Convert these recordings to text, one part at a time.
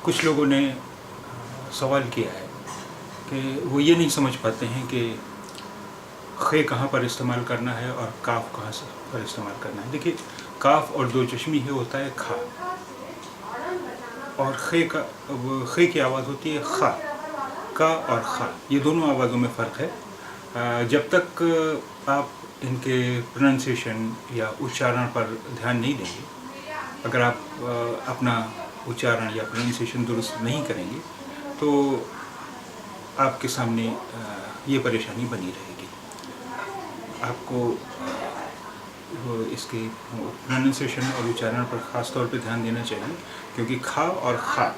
کچھ لوگوں نے سوال کیا ہے کہ وہ یہ نہیں سمجھ پاتے ہیں کہ خے کہاں پر استعمال کرنا ہے اور کاف کہاں سے پر استعمال کرنا ہے. دیکھیے کاف اور دو چشمی ہے ہوتا ہے کھا، اور خے کی آواز ہوتی ہے خا. کا اور خا یہ دونوں آوازوں میں فرق ہے. جب تک آپ ان کے پروننسیشن یا اچارن پر دھیان نہیں دیں گے، اگر آپ اپنا اچارن یا پروننسیشن درست نہیں کریں گے تو آپ کے سامنے یہ پریشانی بنی رہے گی. آپ کو اس کے پروننسیشن اور اچارن پر خاص طور پہ دھیان دینا چاہیے، کیونکہ کھا اور خا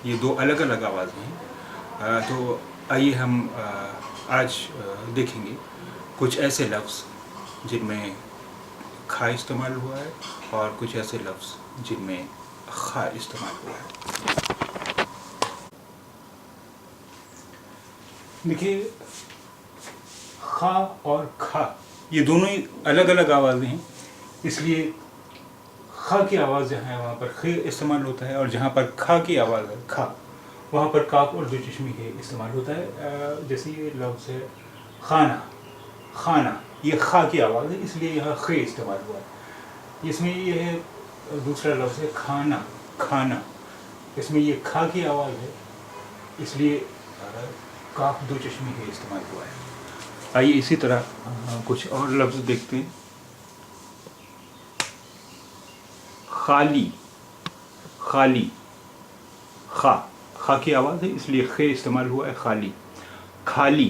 یہ دو الگ الگ آوازیں ہیں. تو آئیے ہم آج دیکھیں گے کچھ ایسے لفظ جن میں کھا استعمال ہوا ہے اور کچھ ایسے لفظ جن میں خا استعمال ہوا ہے. دیکھیے خا اور کھا یہ دونوں ہی الگ الگ آوازیں ہیں، اس لیے خا کی آواز جہاں ہے وہاں پر خے استعمال ہوتا ہے، اور جہاں پر کھا کی آواز ہے کھا وہاں پر کاف اور دو چشمی ہے استعمال ہوتا ہے. جیسے یہ لفظ ہے خانہ، خانہ یہ خا کی آواز ہے اس لیے یہاں خے استعمال ہوا ہے. اس میں یہ ہے دوسرا لفظ ہے کھانا، کھانا اس میں یہ کھا کی آواز ہے اس لیے کاف دو چشمی ہے استعمال ہوا ہے. آئیے اسی طرح کچھ اور لفظ دیکھتے ہیں. خالی، خالی خا، خا کی آواز ہے اس لیے خے استعمال ہوا ہے خالی. کھالی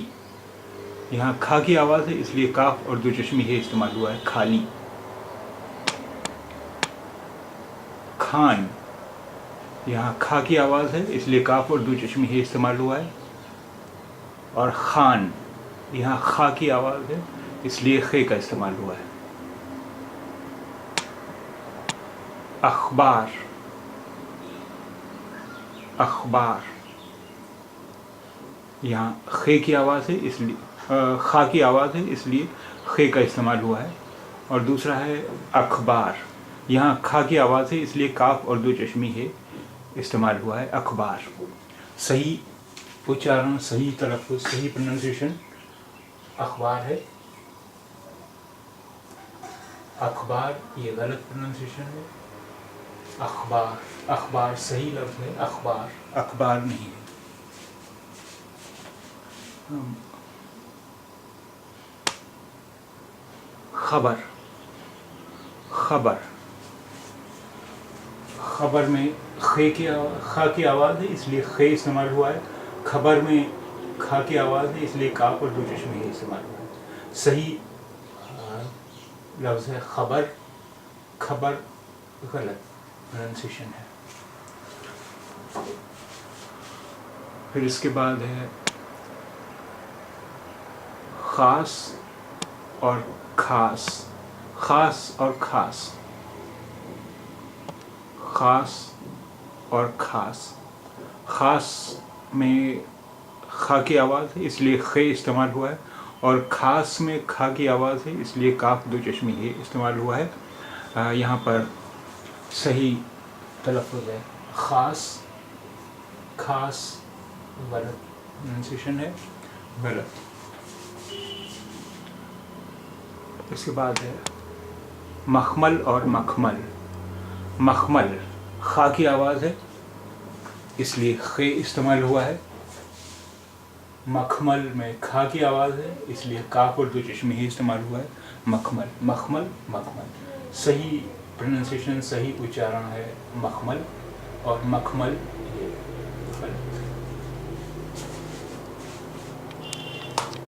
یہاں کھا کی آواز ہے اس لیے کاف اور دو چشمی ہے استعمال ہوا ہے کھالی. کھان یہاں کھا کی آواز ہے اس لیے کاف اور دو چشمی ہے استعمال ہوا ہے. اور خان یہاں خا کی آواز ہے اس لیے خے کا استعمال ہوا ہے. اخبار، اخبار یہاں خے کی آواز ہے اس لیے خا کی آواز ہے اس لیے خے کا استعمال ہوا ہے. اور دوسرا ہے اخبار، یہاں کھا کی آواز ہے اس لیے کاف اور دو چشمی ہے استعمال ہوا ہے اخبار. صحیح اچارن، صحیح تلفظ، صحیح پروننسیشن اخبار ہے. اخبار یہ غلط پروننسیشن ہے. اخبار، اخبار صحیح لفظ ہے، اخبار اخبار نہیں ہے. خبر، خبر، خبر میں خا کی آواز ہے اس لیے خے استعمال ہوا ہے. خبر میں کھا کی آواز ہے اس لیے کاف اور دو چشمی ہے استعمال ہوا ہے. صحیح لفظ ہے خبر، خبر غلط پروننسیشن ہے. پھر اس کے بعد ہے خاص اور خاص، خاص اور خاص، خاص اور خاص. خاص میں خا کی آواز ہے اس لیے خے استعمال ہوا ہے، اور خاص میں کھا کی آواز ہے اس لیے کاف دو چشمی ہے استعمال ہوا ہے. یہاں پر صحیح تلفظ ہے خاص، خاص غلط پروننسیشن ہے، غلط. اس کے بعد ہے مخمل اور مخمل. مخمل خا کی آواز ہے اس لیے خے استعمال ہوا ہے. مخمل میں کھا کی آواز ہے اس لیے کاف اور دو چشمی ہی استعمال ہوا ہے. مخمل، مخمل، مخمل صحیح پروننسیشن، صحیح اچارن ہے مخمل، اور مخمل یہ